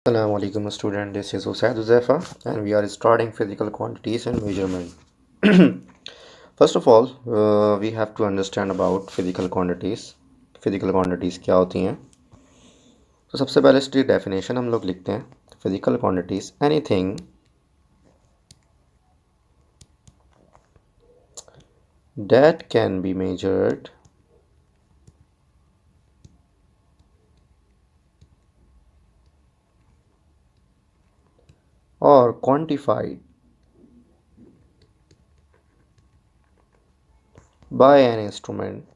Assalamu alaikum student, this is Usaid Uzaifa and we are starting physical quantities and measurement. First of all, we have to understand about physical quantities. Physical quantities क्या होती हैं? तो सबसे पहले इसकी definition हम लोग लिखते हैं. Physical quantities, anything that can be measured or quantified by an instrument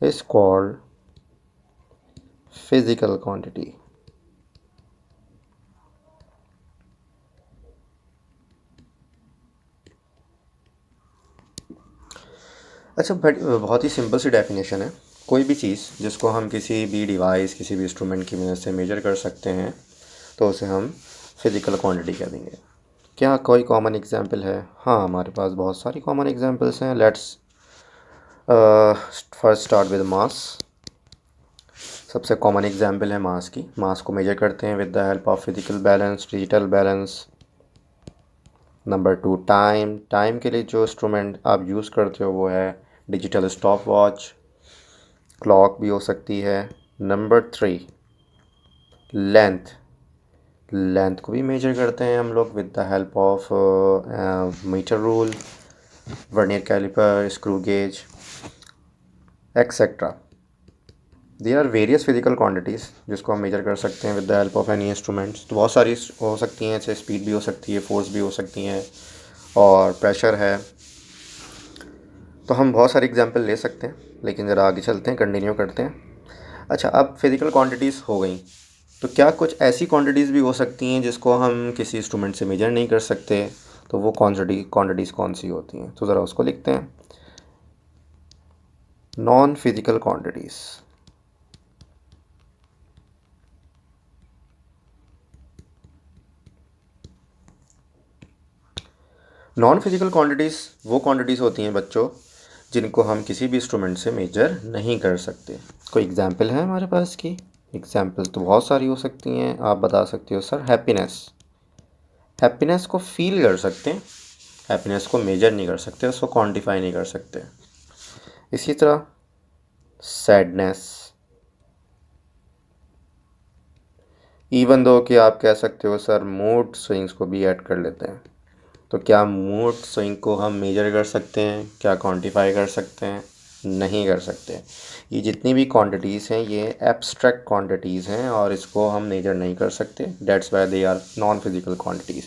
is called physical quantity. अच्छा, बट बहुत ही सिंपल सी डेफिनेशन है. कोई भी चीज़ जिसको हम किसी भी डिवाइस, किसी भी इंस्ट्रूमेंट की मदद से मेजर कर सकते हैं तो उसे हम फिज़िकल क्वांटिटी कह देंगे. क्या कोई कॉमन एग्जांपल है? हाँ, हमारे पास बहुत सारी कॉमन एग्जांपल्स हैं. Let's first start with mass. सबसे कॉमन एग्जांपल है मास की. मास को मेजर करते हैं with the help of physical balance, digital balance. Number 2, time. Time के लिए जो इंस्ट्रूमेंट आप यूज़ करते हो वो है डिजिटल स्टॉप वॉच, क्लॉक भी हो सकती है. Number 3, length. लेंथ को भी मेजर करते हैं हम लोग with the help of metre rule, vernier caliper, screw gauge, etcetera. There are various physical quantities जिसको हम मेजर कर सकते हैं with the help of any instruments. तो बहुत सारी हो सकती हैं, जैसे स्पीड भी हो सकती है, फोर्स भी हो सकती हैं और प्रेशर है. तो हम बहुत सारे एग्जांपल ले सकते हैं, लेकिन ज़रा आगे चलते हैं, कंटिन्यू करते हैं. अच्छा, अब फिज़िकल क्वांटिटीज़ हो गई, तो क्या कुछ ऐसी क्वांटिटीज़ भी हो सकती हैं जिसको हम किसी इंस्ट्रूमेंट से मेजर नहीं कर सकते? तो वो क्वांटिटीज़ कौन सी होती हैं? तो ज़रा उसको लिखते हैं. Non physical quantities. Non physical quantities वो क्वांटिटीज़ होती हैं बच्चों जिनको हम किसी भी इंस्ट्रूमेंट से मेजर नहीं कर सकते. कोई एग्जांपल है हमारे पास की? एग्जांपल तो बहुत सारी हो सकती हैं. आप बता सकते हो सर. हैप्पीनेस. हैप्पीनेस को फील कर सकते हैं, हैप्पीनेस को मेजर नहीं कर सकते, उसको क्वांटिफाई नहीं कर सकते. इसी तरह सैडनेस. इवन दो कि आप कह सकते हो सर मूड स्विंग्स को भी ऐड कर लेते हैं. तो क्या मूड स्विंग को हम मेजर कर सकते हैं? क्या क्वांटिफाई कर सकते हैं? नहीं कर सकते. ये जितनी भी क्वांटिटीज़ हैं ये एब्स्ट्रैक्ट क्वांटिटीज़ हैं और इसको हम मेजर नहीं कर सकते. That's why they are non physical quantities.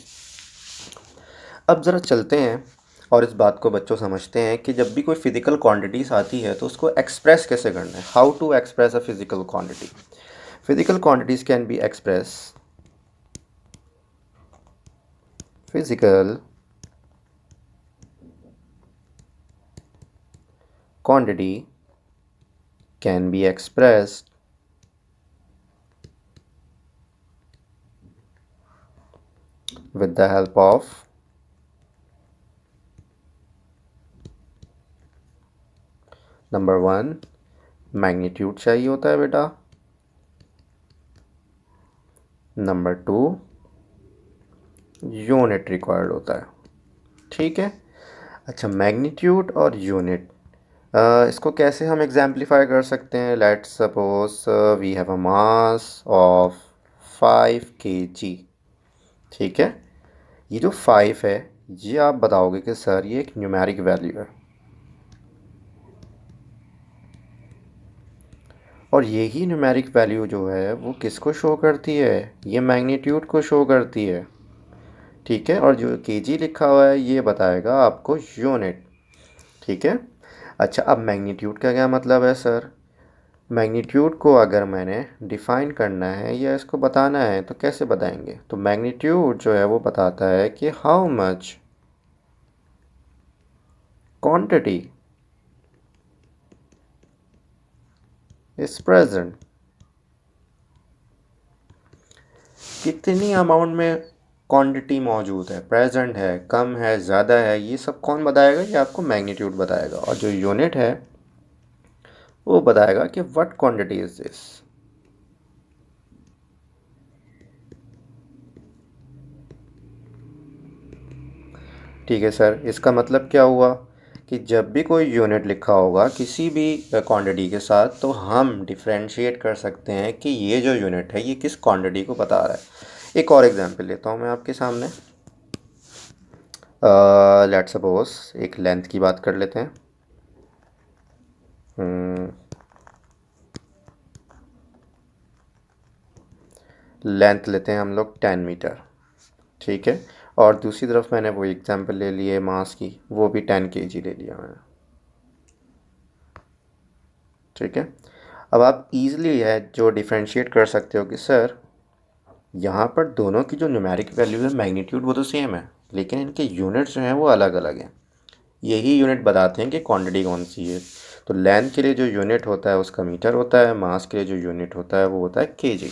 अब ज़रा चलते हैं और इस बात को बच्चों समझते हैं कि जब भी कोई फिजिकल क्वांटिटीज़ आती है तो उसको एक्सप्रेस कैसे करना है. How to express a physical quantity. Physical quantities can be express. Physical quantity can be expressed with the help of number 1 magnitude चाहिए होता है बेटा. नंबर 2 यूनिट रिक्वायर्ड होता है. ठीक है. अच्छा, मैग्नीट्यूड और यूनिट, इसको कैसे हम एग्जाम्प्लीफाई कर सकते हैं? Let's suppose we have a mass of 5 kg. ठीक है. ये जो 5 है ये आप बताओगे कि सर ये एक न्यूमेरिक वैल्यू है, और यही न्यूमेरिक वैल्यू जो है वो किसको शो करती है? ये मैग्नीट्यूड को शो करती है. ठीक है. और जो केजी लिखा हुआ है ये बताएगा आपको यूनिट. ठीक है. अच्छा, अब मैग्नीट्यूड का क्या मतलब है सर? मैग्नीट्यूड को अगर मैंने डिफ़ाइन करना है या इसको बताना है तो कैसे बताएंगे? तो मैग्नीट्यूड जो है वो बताता है कि how much quantity is present. कितनी अमाउंट में क्वांटिटी मौजूद है, प्रेजेंट है, कम है, ज़्यादा है, ये सब कौन बताएगा? ये आपको मैग्नीट्यूड बताएगा. और जो यूनिट है वो बताएगा कि व्हाट क्वांटिटी इज दिस। ठीक है सर, इसका मतलब क्या हुआ कि जब भी कोई यूनिट लिखा होगा किसी भी क्वांटिटी के साथ, तो हम डिफ्रेंशिएट कर सकते हैं कि ये जो यूनिट है ये किस क्वांटिटी को बता रहा है। एक और एग्जांपल लेता हूँ मैं आपके सामने। लेट्स सपोज एक लेंथ की बात कर लेते हैं। लेंथ लेते हैं हम लोग 10 मीटर। ठीक है, और दूसरी तरफ मैंने वो एग्जांपल ले लिए मास की, वो भी 10 kg ले लिया मैंने। ठीक है, अब आप इजीली है जो डिफरेंशिएट कर सकते हो कि सर यहाँ पर दोनों की जो न्यूमेरिक वैल्यू है, मैग्नीट्यूड, वो तो सेम है, लेकिन इनके यूनिट्स जो हैं वो अलग अलग हैं। यही यूनिट बताते हैं कि क्वांटिटी कौन सी है। तो लेंथ के लिए जो यूनिट होता है उसका मीटर होता है, मास के लिए जो यूनिट होता है वो होता है केजी।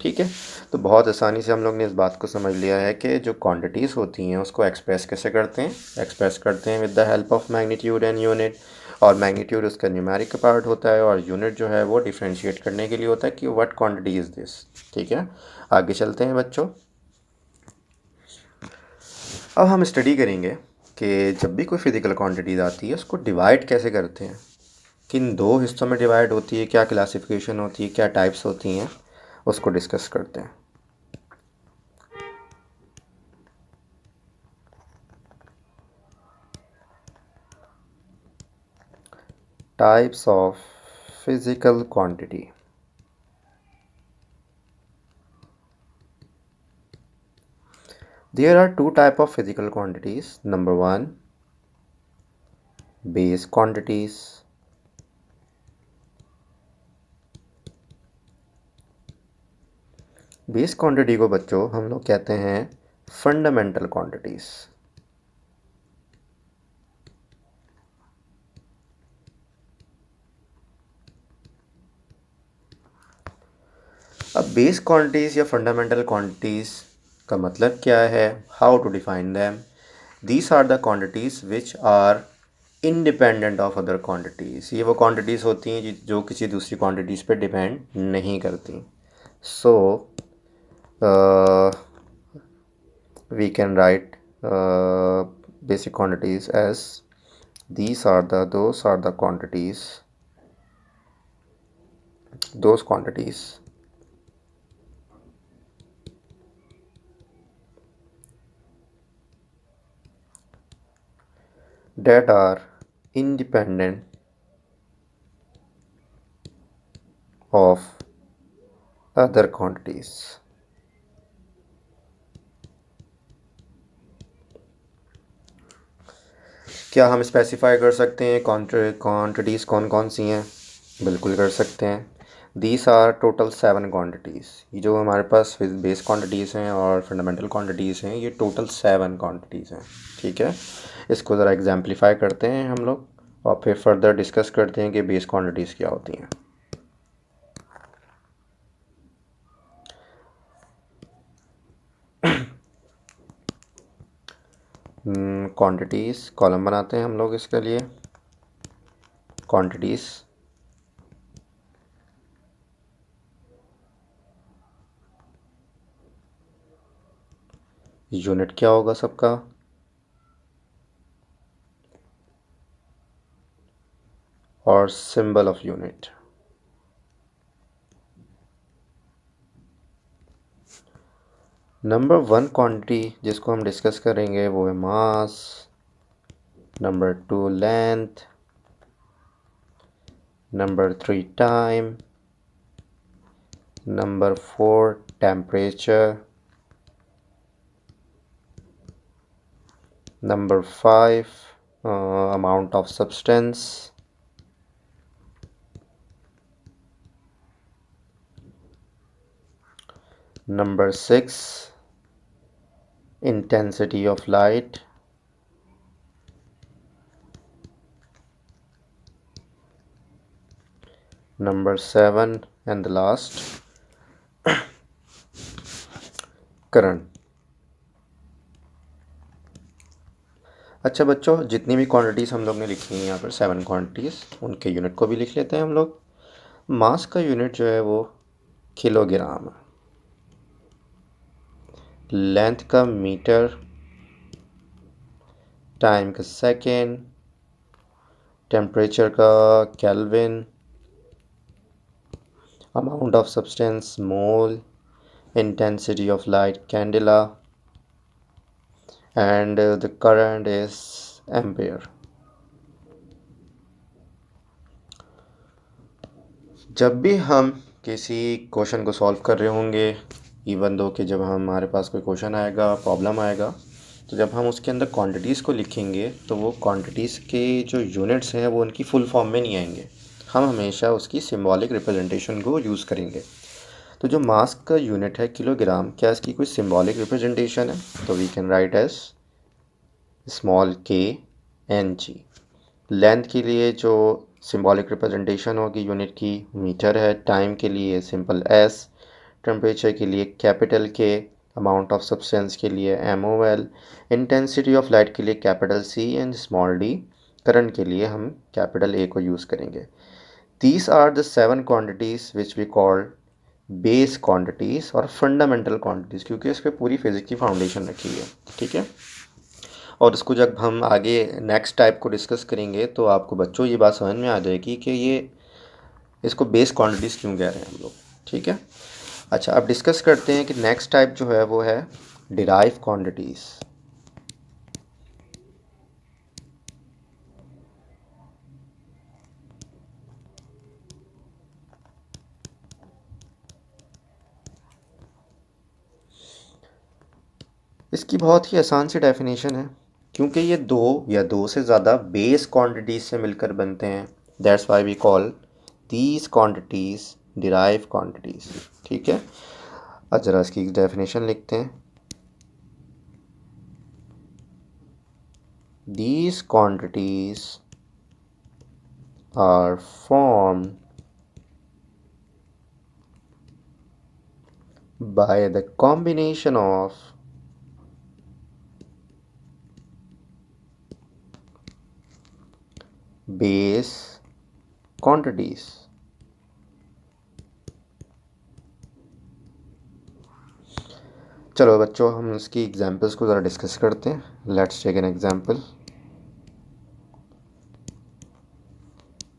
ठीक है, तो बहुत आसानी से हम लोग ने इस बात को समझ लिया है कि जो क्वांटिटीज़ होती हैं उसको एक्सप्रेस कैसे करते हैं। एक्सप्रेस करते हैं with the help of magnitude and unit, और मैग्नीट्यूड उसका न्यूमेरिक पार्ट होता है, और यूनिट जो है वो डिफ्रेंशिएट करने के लिए होता है कि व्हाट क्वांटिटी इज़ दिस। ठीक है, आगे चलते हैं बच्चों। अब हम स्टडी करेंगे कि जब भी कोई फिज़िकल क्वांटिटीज़ आती है उसको डिवाइड कैसे करते हैं, किन दो हिस्सों में डिवाइड होती है, क्या क्लासिफिकेशन होती है, क्या टाइप्स होती हैं, उसको डिस्कस करते हैं। Types of physical quantity. There are two types of physical quantities. Number one, base quantities. Base quantity को बच्चों हम लोग कहते हैं फंडामेंटल क्वांटिटीज़। अब बेस क्वांटिटीज़ या फंडामेंटल क्वांटिटीज़ का मतलब क्या है, how to define them. These are the quantities which are independent of other quantities. ये वो क्वांटिटीज़ होती हैं जो किसी दूसरी क्वांटिटीज़ पे डिपेंड नहीं करती। सो we can write basic quantities as those are the quantities, those quantities that are independent of other quantities. क्या हम स्पेसिफाई कर सकते हैं क्वांटिटीज़ कौन कौन सी हैं? बिल्कुल कर सकते हैं। These are total 7 quantities. ये जो हमारे पास बेस क्वांटिटीज़ हैं और फंडामेंटल क्वांटिटीज़ हैं, ये टोटल 7 क्वांटिटीज़ हैं। ठीक है, इसको ज़रा एग्जाम्पलीफाई करते हैं हम लोग, और फिर फर्दर डिस्कस करते हैं कि बेस क्वांटिटीज़ क्या होती हैं। क्वांटिटीज़ कॉलम बनाते हैं हम लोग इसके लिए। क्वांटिटीज़, यूनिट क्या होगा सबका, और symbol of unit. Number 1 quantity जिसको हम डिस्कस करेंगे वो है mass. Number 2 length. Number 3 time. Number 4 temperature. Number 5 amount of substance. Number 6 intensity of light. Number 7 and the last current. अच्छा बच्चों, जितनी भी क्वांटिटीज़ हम लोग ने लिखी हैं यहाँ पर 7 क्वांटिटीज़, उनके यूनिट को भी लिख लेते हैं हम लोग। मास का यूनिट जो है वो किलोग्राम है, लेंथ का मीटर, टाइम का सेकेंड, टेम्परेचर का kelvin, amount of substance mole, intensity of light candela, and the current is ampere. जब भी हम किसी क्वेश्चन को सॉल्व कर रहे होंगे, इवन दो कि जब हमारे पास कोई क्वेश्चन आएगा, प्रॉब्लम आएगा, तो जब हम उसके अंदर क्वांटिटीज़ को लिखेंगे तो वो क्वांटिटीज़ के जो यूनिट्स हैं वो उनकी फुल फॉर्म में नहीं आएंगे। हम हमेशा उसकी सिंबॉलिक रिप्रेजेंटेशन को यूज़ करेंगे। तो जो मास का यूनिट है किलोग्राम, क्या इसकी कोई सिंबॉलिक रिप्रेजेंटेशन है? तो we can write as small K N G. Length के लिए जो सिंबॉलिक रिप्रेजेंटेशन होगी यूनिट की, मीटर है। टाइम के लिए सिंपल एस, टेम्परेचर के लिए कैपिटल के, अमाउंट ऑफ सब्सटेंस के लिए M O L, intensity of light के लिए capital C and small D, current के लिए हम कैपिटल ए को यूज़ करेंगे। These are the 7 quantities which we called base quantities और फंडामेंटल क्वांटिटीज़, क्योंकि इस पर पूरी फिजिक्स की फाउंडेशन रखी है। ठीक है। और इसको जब हम आगे नेक्स्ट टाइप को डिस्कस करेंगे तो आपको बच्चों ये बात समझ में आ जाएगी कि ये इसको बेस क्वांटिटीज़ क्यों कह रहे हैं हम लोग। ठीक है। अच्छा, अब डिस्कस करते हैं कि नेक्स्ट टाइप जो है वो है डिराइव क्वांटिटीज़। इसकी बहुत ही आसान सी डेफिनेशन है, क्योंकि ये दो या दो से ज़्यादा बेस क्वांटिटीज़ से मिलकर बनते हैं। That's why we call these quantities derive quantities. ठीक है। अब ज़रा इसकी डेफिनेशन लिखते हैं। These quantities are formed by the combination of base quantities. चलो बच्चों, हम इसकी एग्जांपल्स को ज़रा डिस्कस करते हैं। Let's take an example.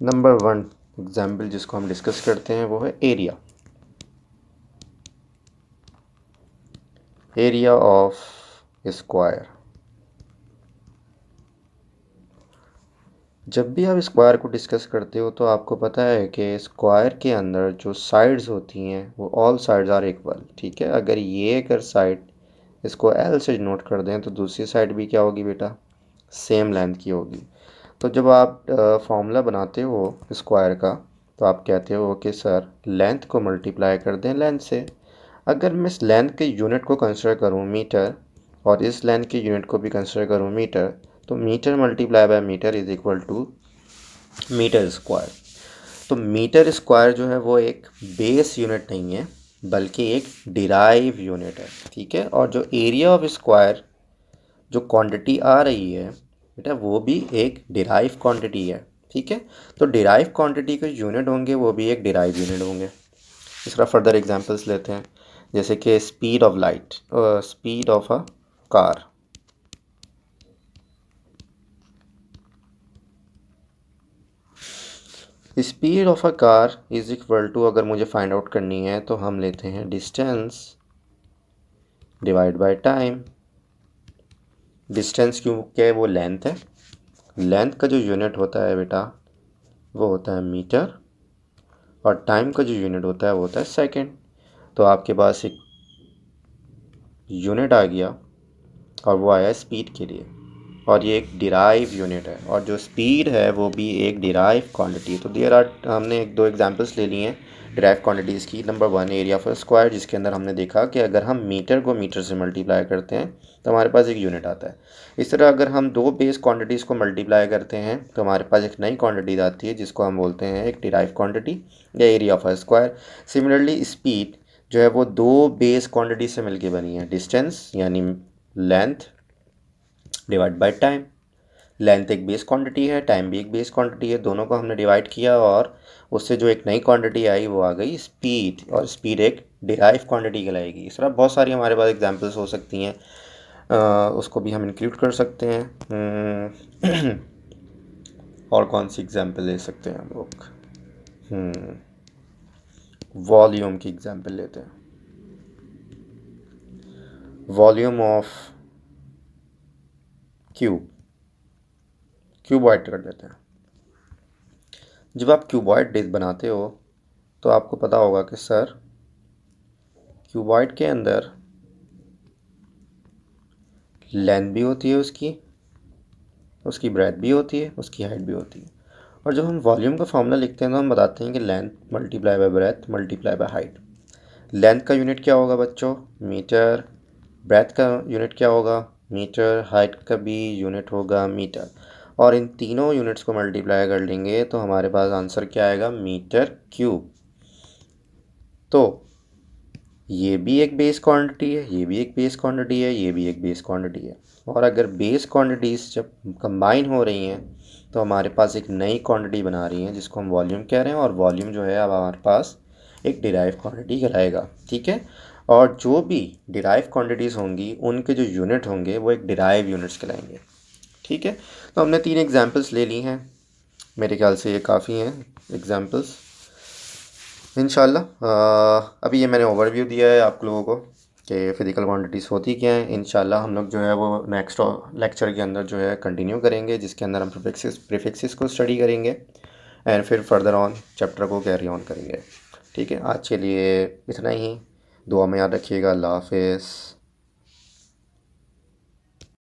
Number 1 example जिसको हम डिस्कस करते हैं वो है एरिया। Area of square. जब भी आप स्क्वायर को डिस्कस करते हो तो आपको पता है कि स्क्वायर के अंदर जो साइड्स होती हैं वो ऑल साइड्स आर इक्वल। ठीक है। अगर ये अगर साइड इसको एल से नोट कर दें तो दूसरी साइड भी क्या होगी बेटा? सेम लेंथ की होगी। तो जब आप फॉर्मूला बनाते हो स्क्वायर का तो आप कहते हो कि सर लेंथ को मल्टीप्लाई कर दें लेंथ से। अगर मैं इस लेंथ के यूनिट को कंसिडर करूँ मीटर और इस लेंथ के यूनिट को भी कंसिडर करूँ मीटर, तो metre multiply by metre is equal to metre square. तो मीटर स्क्वायर जो है वो एक बेस यूनिट नहीं है बल्कि एक डिराइव यूनिट है। ठीक है। और जो एरिया ऑफ स्क्वायर जो क्वांटिटी आ रही है बेटा वो भी एक डिराइव क्वांटिटी है। ठीक है। तो डिराइव क्वांटिटी के यूनिट होंगे वो भी एक डिराइव यूनिट होंगे। इसका फर्दर एग्जांपल्स लेते हैं, जैसे कि speed of light, speed of a car. Speed of a car is equal to, अगर मुझे फाइंड आउट करनी है तो हम लेते हैं distance divide by time. Distance क्योंकि वो लेंथ है, लेंथ का जो यूनिट होता है बेटा वो होता है मीटर, और टाइम का जो यूनिट होता है वो होता है सेकेंड। तो आपके पास एक यूनिट आ गया और वो आया स्पीड के लिए, और ये एक डिराइव यूनिट है, और जो स्पीड है वो भी एक डिराइव क्वांटिटी। तो देयर आर, हमने एक दो एग्जांपल्स ले लिए हैं डिराइव क्वांटिटीज़ की। नंबर 1 एरिया ऑफ स्क्वायर, जिसके अंदर हमने देखा कि अगर हम मीटर को मीटर से मल्टीप्लाई करते हैं तो हमारे पास एक यूनिट आता है। इस तरह अगर हम दो बेस क्वांटिटीज़ को मल्टीप्लाई करते हैं तो हमारे पास एक नई क्वांटिटी आती है जिसको हम बोलते हैं एक डिराइव क्वांटिटी या area of square. Similarly speed जो है वो दो बेस क्वांटिटी से मिलके बनी है, डिस्टेंस यानी length divide by time. Length एक बेस क्वांटिटी है, टाइम भी एक बेस क्वांटिटी है, दोनों को हमने डिवाइड किया और उससे जो एक नई क्वांटिटी आई वो आ गई स्पीड, और स्पीड एक डिराइव क्वांटिटी कहलाएगी। इस तरह बहुत सारी हमारे पास एग्जांपल्स हो सकती हैं, उसको भी हम इंक्लूड कर सकते हैं। और कौन सी एग्जांपल ले सकते हैं हम लोग? वॉल्यूम की एग्जांपल लेते हैं। वॉल्यूम ऑफ क्यूबॉइड कर लेते हैं। जब आप क्यूबॉइड डिश बनाते हो तो आपको पता होगा कि सर क्यूबॉइड के अंदर लेंथ भी होती है, उसकी ब्रेथ भी होती है, उसकी हाइट भी होती है। और जब हम वॉल्यूम का फॉर्मूला लिखते हैं तो हम बताते हैं कि length multiply by breath multiply by height. Length का यूनिट क्या होगा बच्चों? मीटर। ब्रेथ का यूनिट क्या होगा? मीटर। हाइट का भी यूनिट होगा मीटर। और इन तीनों यूनिट्स को मल्टीप्लाई कर लेंगे तो हमारे पास आंसर क्या आएगा? Metre cube. तो ये भी एक बेस क्वांटिटी है, ये भी एक बेस क्वांटिटी है, ये भी एक बेस क्वांटिटी है। और अगर बेस क्वांटिटीज़ जब कंबाइन हो रही हैं तो हमारे पास एक नई क्वांटिटी बना रही हैं जिसको हम वॉल्यूम कह रहे हैं, और वॉल्यूम जो है अब हमारे पास एक डिराइव क्वांटिटी कहलाएगा। ठीक है। और जो भी डिराइव क्वांटिटीज़ होंगी उनके जो यूनिट होंगे वो एक डिराइव यूनिट्स कहलाएंगे। ठीक है। तो हमने 3 एग्जांपल्स ले ली हैं, मेरे ख्याल से ये काफ़ी हैं एग्जांपल्स। इंशाल्लाह अभी ये मैंने ओवरव्यू दिया है आप लोगों को कि फ़िज़िकल क्वांटिटीज़ होती क्या हैं। इंशाल्लाह हम लोग जो है वो नेक्स्ट लेक्चर के अंदर जो है कंटिन्यू करेंगे, जिसके अंदर हम प्रीफिक्सेस को स्टडी करेंगे एंड फिर फर्दर ऑन चैप्टर को कैरी ऑन करेंगे। ठीक है, आज के लिए इतना ही। दुआ में याद रखिएगा। अल्लाह हाफ़िज़।